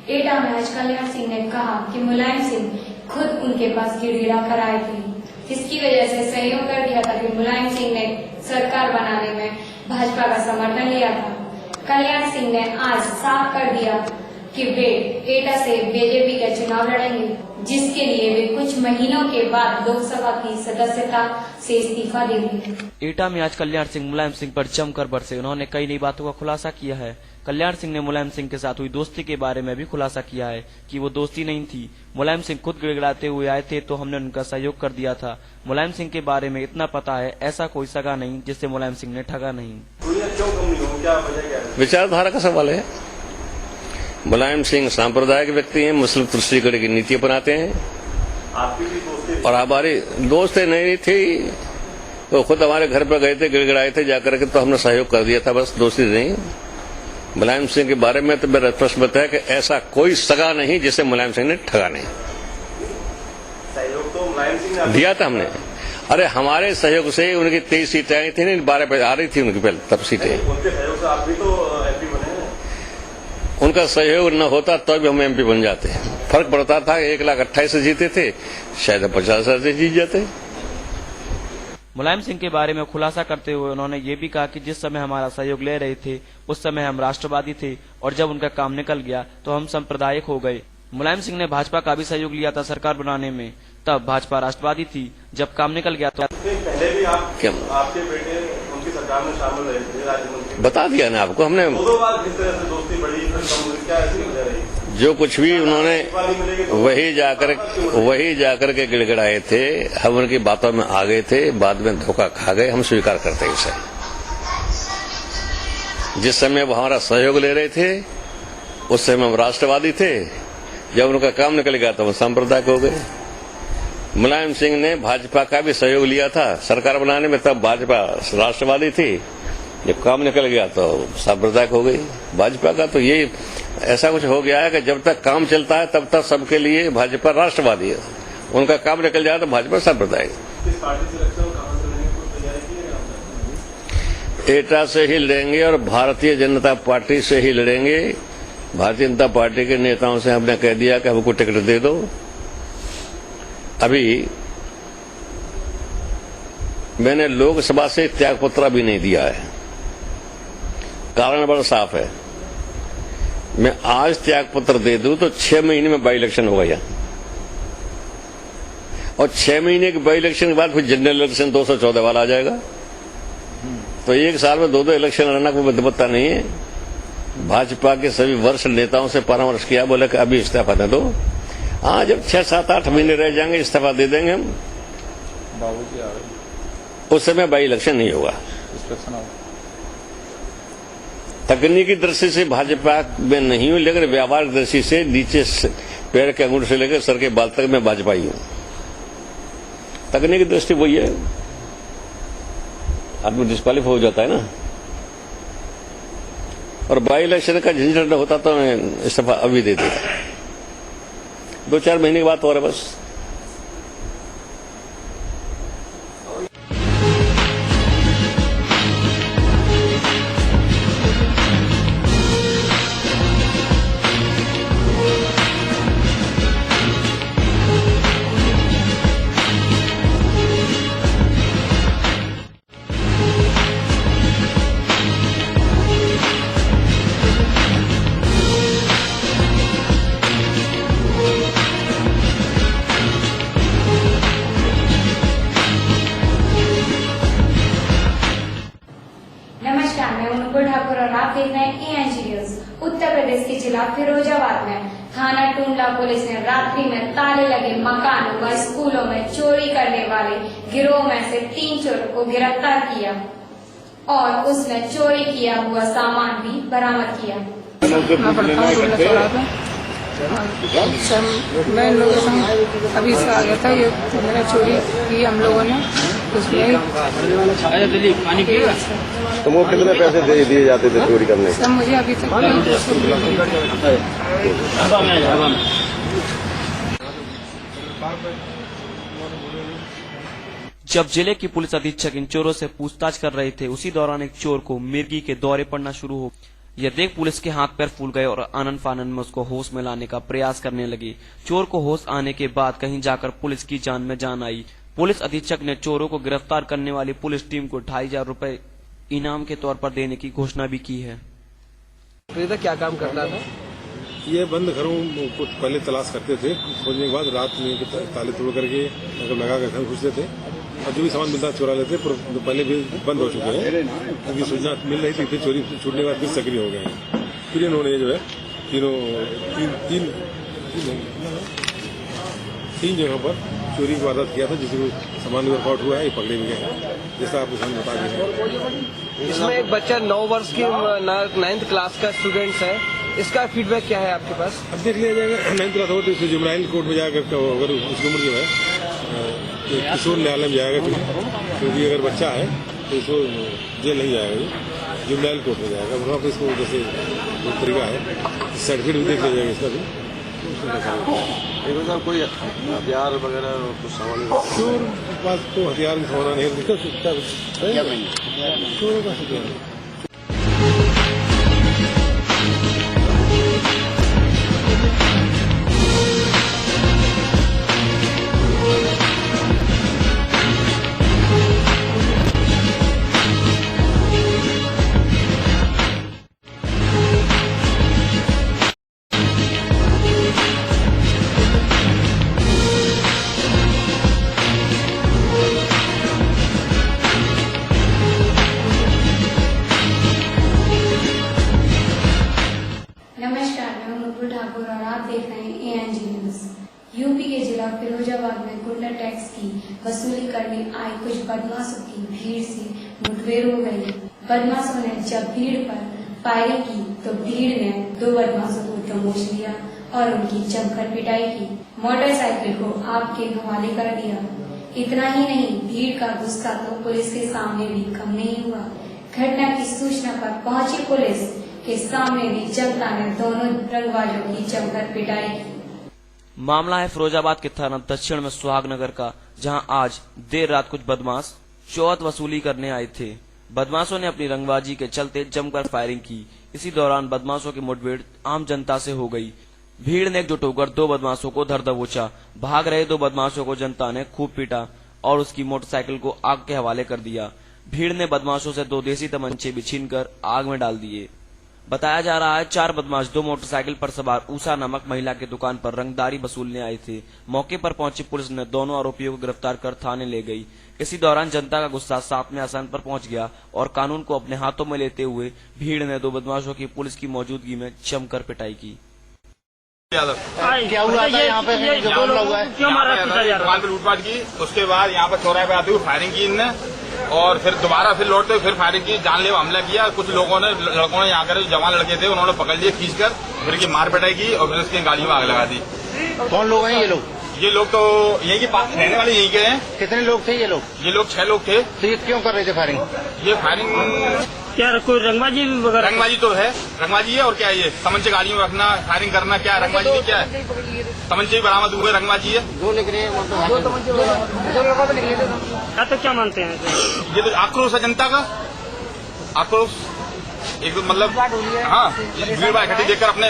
एटा में आज कल्याण सिंह ने कहा कि मुलायम सिंह खुद उनके पास गिड़गिड़ा कर आए थे, जिसकी वजह से सहयोग कर दिया था कि मुलायम सिंह ने सरकार बनाने में भाजपा का समर्थन लिया था। कल्याण सिंह ने आज साफ कर दिया कि वे एटा से बीजेपी का चुनाव लड़ेंगे, जिसके लिए वे कुछ महीनों के बाद लोकसभा की सदस्यता से इस्तीफा देंगे। एटा में आज कल्याण सिंह मुलायम सिंह पर जमकर बरसे। उन्होंने कई नई बातों का खुलासा किया है। कल्याण सिंह ने मुलायम सिंह के साथ हुई दोस्ती के बारे में भी खुलासा किया है कि वो दोस्ती नहीं थी। मुलायम सिंह खुद गिड़गिड़ाते हुए आए थे तो हमने उनका सहयोग कर दिया था। मुलायम सिंह के बारे में इतना पता है, ऐसा कोई सगा नहीं जिससे मुलायम सिंह ने ठगा नहीं। विचारधारा का सवाल है। मुलायम सिंह सांप्रदायिक व्यक्ति हैं, मुस्लिम तुष्टिकरण की नीति अपनाते हैं। आपकी भी दोस्ती और हमारी दोस्त नहीं थी, तो खुद हमारे घर पर गए थे, गिड़गिड़ाए थे जाकर के, तो हमने सहयोग कर दिया था, बस दोस्ती नहीं। मुलायम सिंह के बारे में तो मेरा प्रश्न बताया कि ऐसा कोई सगा नहीं जिसे मुलायम सिंह ने ठगा नहीं। सहयोग तो मुलायम सिंह ने दिया था हमने। अरे हमारे सहयोग से उनकी 23 सीटें आई थी, नहीं 12 पे आ रही थी उनकी पहले तब सीटें। उनके सहयोग से आप भी तो एमपी बने हैं। उनका सहयोग न होता तो भी हम एमपी बन जाते। फर्क पड़ता था, 1,28,000 से जीते थे, शायद 50,000 से जीत जाते। मुलायम सिंह के बारे में खुलासा करते हुए उन्होंने ये भी कहा कि जिस समय हमारा सहयोग ले रहे थे उस समय हम राष्ट्रवादी थे और जब उनका काम निकल गया तो हम सांप्रदायिक हो गए। मुलायम सिंह ने भाजपा का भी सहयोग लिया था सरकार बनाने में, तब भाजपा राष्ट्रवादी थी, जब काम निकल गया तो पहले भी आपके बेटे उनकी सरकार में शामिल रहे थे, राज्य मंत्री। बता दिया ना आपको हमने। दो बार किस तरह से दोस्ती बढ़ी, फिर कम हुई, क्या ऐसी वजह रही? जो कुछ भी उन्होंने वही जाकर के गिड़गिड़ाए थे, हम उनकी बातों में आ गए थे, बाद में धोखा खा गए, हम स्वीकार करते हैं इसे। जिस समय वो हमारा सहयोग ले रहे थे उस समय हम राष्ट्रवादी थे, जब उनका काम निकल गया तो वो सांप्रदायिक हो गए। मुलायम सिंह ने भाजपा का भी सहयोग लिया था सरकार बनाने में, तब भाजपा राष्ट्रवादी थी, जब काम निकल गया तो सांप्रदायिक हो गई भाजपा का। तो ये ऐसा कुछ हो गया है कि जब तक काम चलता है तब तक सबके लिए भाजपा राष्ट्रवादी है, उनका काम निकल जाए तो भाजपा सांप्रदायिक। किस पार्टी से लगता है, कहां से लड़ेंगे, कुछ तैयारी की है? एटा से ही लड़ेंगे और भारतीय जनता पार्टी से ही लड़ेंगे। भारतीय जनता पार्टी के नेताओं से हमने कह दिया कि हमको टिकट दे दो। अभी मैंने लोकसभा से त्यागपत्र भी नहीं दिया है, कारण बड़ा साफ है। मैं आज त्यागपत्र दे दूं तो 6 महीने में बाई इलेक्शन हो गया, और 6 महीने के बाई इलेक्शन के बाद फिर जनरल इलेक्शन 214 वाला आ जाएगा। तो एक साल में 2 इलेक्शन लड़ना कोई बुद्धिमत्ता नहीं है। भाजपा के सभी वरिष्ठ नेताओं से परामर्श किया, बोले कि अभी इस्तीफा दे दो। हाँ, जब 6, 7, 8 महीने रह जाएंगे इस्तीफा दे देंगे हम, उस समय बाई इलेक्शन नहीं होगा। तकनीकी दृष्टि से भाजपा में नहीं हूं, लेकिन व्यावहारिक दृष्टि से नीचे पैर के अंगूठे से लेकर सर के बाल तक मैं भाजपाई हूं। तकनीकी दृष्टि वही है, आदमी डिस्क्वालीफाई हो जाता है ना। और बाई इलेक्शन का झंझट न होता तो मैं इस्तीफा अभी दे देता। 2-4 महीने की बात हो रहा है बस। उत्तर प्रदेश के जिला फिरोजाबाद में थाना टूंडला पुलिस ने रात्रि में ताले लगे मकानों व स्कूलों में चोरी करने वाले गिरोह में से 3 चोरों को गिरफ्तार किया और उसमें चोरी किया हुआ सामान भी बरामद किया। मैं लोगों से अभी से आ गया था, ये मेरा चोरी की हम लोगों ने, उसमें पानी पिएगा। तो वो कितने पैसे दे दिए जाते थे चोरी करने के? मुझे अभी तक जब जिले की पुलिस अधीक्षक इन चोरों से पूछताछ कर रहे थे, उसी दौरान एक चोर को मिर्गी के दौरे पड़ना शुरू हो। यह देख पुलिस के हाथ पैर फूल गए और आनंद फानन में उसको होश में लाने का प्रयास करने लगे। चोर को होश आने के बाद कहीं जाकर पुलिस की जान में जान आई। पुलिस अधीक्षक ने चोरों को गिरफ्तार करने वाली पुलिस टीम को 2500 रुपए इनाम के तौर पर देने की घोषणा भी की है। क्या काम करता था? ये बंद घरों को पहले तलाश करते थे, खोजने के बाद रात में ताले तोड़ करके लगा कर घर घुसते थे और जो भी सामान मिलता चुरा लेते। पहले भी बंद हो चुके हैं क्योंकि सूचना मिल रही थी, फिर चोरी छूटने के बाद फिर सक्रिय हो गए हैं। फिर इन्होंने जो है तीन जगह पर चोरी की वारदात किया था, जिसको सामान रिकॉर्ड हुआ है, ये पकड़े भी गए हैं, जैसा आपको सामने बता दें। इसमें एक बच्चा 9 वर्ष की 9th क्लास का स्टूडेंट है, इसका फीडबैक क्या है आपके पास? अब देख लिया जाएगा। 9th क्लास हो तो इसको जुवेनाइल कोर्ट में जाकर अगर उसकी उम्र जो है किशोर न्यायालय में जाएगा, क्योंकि अगर बच्चा है तो इसको जेल नहीं जाएगा, जुवेनाइल कोर्ट में जाएगा। वहाँ पर इसको जैसे तरीका है, सर्टिफिकेट भी देख लिया जाएगा इसका भी। कोई हथियार वगैरह कुछ सामान चोर पास तो हथियार का सामान नहीं दिखता, चोरों का हथियार। नमस्कार, मैं मुकुल ठाकुर और आप देख रहे हैं ANG न्यूज। यूपी के जिला फिरोजाबाद में गुंडा टैक्स की वसूली करने आए कुछ बदमाशों की भीड़ से मुठभेड़ हो गई। बदमाशों ने जब भीड़ पर फायरिंग की तो भीड़ ने 2 बदमाशों को दबोच लिया और उनकी जमकर पिटाई की। मोटरसाइकिल को आग के हवाले कर दिया। इतना ही नहीं, भीड़ का गुस्सा तो पुलिस के सामने भी कम नहीं हुआ। घटना की सूचना पर पहुंची पुलिस के सामने भी जनता ने दोनों रंगबाजों की जमकर पिटाई की। मामला है फिरोजाबाद के थाना दक्षिण में सुहागनगर का, जहां आज देर रात कुछ बदमाश चौथ वसूली करने आए थे। बदमाशों ने अपनी रंगबाजी के चलते जमकर फायरिंग की। इसी दौरान बदमाशों की मुठभेड़ आम जनता से हो गई। भीड़ ने एकजुट होकर 2 बदमाशों को धर दबोचा। भाग रहे 2 बदमाशों को जनता ने खूब पीटा और उसकी मोटरसाइकिल को आग के हवाले कर दिया। भीड़ ने बदमाशों से 2 देसी तमंचे भी छीनकर आग में डाल दिए। बताया जा रहा है 4 बदमाश 2 मोटरसाइकिल पर सवार उषा नामक महिला की दुकान पर रंगदारी वसूलने आए थे। मौके पर पहुंची पुलिस ने दोनों आरोपियों को गिरफ्तार कर थाने ले गई। इसी दौरान जनता का गुस्सा 7वें आसन पर पहुंच गया और कानून को अपने हाथों में लेते हुए भीड़ ने 2 बदमाशों की पुलिस की मौजूदगी में जमकर पिटाई की। क्या हुआ था यहाँ पे? क्यों मारा? दुकान पे लूटपाट की, उसके बाद यहाँ पर चौराहे पे आते हुए फायरिंग की इनने और फिर दोबारा फिर लौटते हुए फिर फायरिंग की, जानलेवा हमला किया। कुछ लड़कों ने यहाँ कर जवान लड़के थे, उन्होंने पकड़ लिए खींचकर, फिर की मार पिटाई की और फिर उसकी गाड़ियों में आग लगा दी। कौन लोग हैं ये लोग? ये लोग तो यहीं के पास रहने वाले, यहीं के हैं। कितने लोग थे ये लोग? ये लोग 6 लोग थे। तो ये क्यों कर रहे थे फायरिंग? ये फायरिंग क्या कोई रंगबाजी वगैरह? रंगबाजी तो है, रंगबाजी है और क्या है ये तमंचे गाड़ियों में रखना, फायरिंग करना, क्या है रंगबाजी नहीं? क्या है तमंचे भी बरामद हुए, रंगबाजी है। 2 निकले, 2 तमंचे निकले थे। तो क्या मानते हैं? ये तो आक्रोश है जनता का, आक्रोश एक तो मतलब हाँ, भीड़ भाड़ इकट्ठी देखकर अपने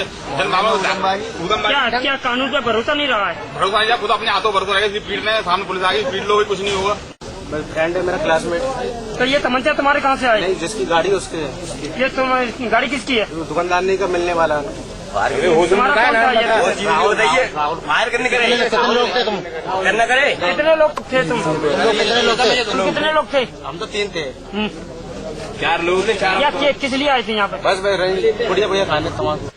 क्या कानून पे भरोसा नहीं रहा है? भरोसा नहीं रहा, खुद अपने हाथों भरोसा रहेगा। भीड़ ने सामने पुलिस आ गई, भीड़ लोग कुछ नहीं होगा। फ्रेंड है मेरा, क्लासमेट। तो ये तमंचा तुम्हारे कहाँ से आए? नहीं, जिसकी गाड़ी उसके है। ये तुम्हारी गाड़ी किसकी है? दुकानदार नहीं का मिलने वाला। तुम्हारा कौन सा है? फायर करने कितने लोग थे तुम? करना करे? कितने लोग थे तुम? कितने लोग थे? हम तो 3 थे। 4 लोग थे। क्या किस लिए आए थे यहाँ पे? बस बढ़िया बढ़िया खाने सामान।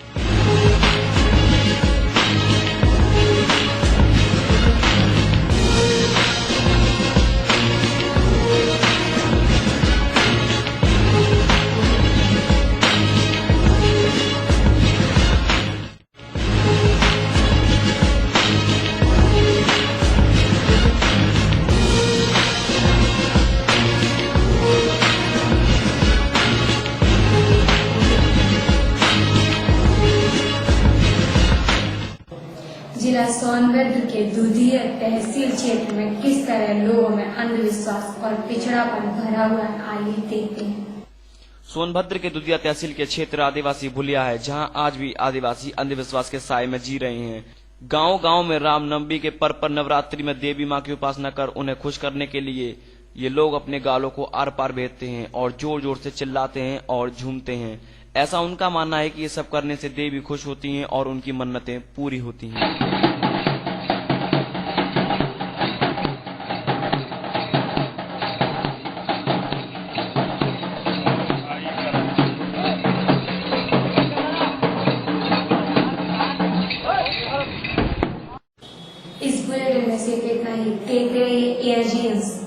जिला सोनभद्र के दूधिया तहसील क्षेत्र में किस तरह लोगों में अंधविश्वास और पिछड़ापन भरा हुआ है, आइए देखते हैं। सोनभद्र के दुधिया तहसील के क्षेत्र आदिवासी भुलिया है, जहां आज भी आदिवासी अंधविश्वास के साए में जी रहे हैं। गांव-गांव में रामनवमी के पर्व पर नवरात्रि में देवी मां की उपासना कर उन्हें खुश करने के लिए ये लोग अपने गालों को आर पार भेजते हैं और जोर जोर से चिल्लाते हैं और झूमते हैं। ऐसा उनका मानना है कि ये सब करने से देवी खुश होती हैं और उनकी मन्नतें पूरी होती हैं। इस बुलेटिन में सिर्फ इतना ही। देखते रहिए एयर जीन्स।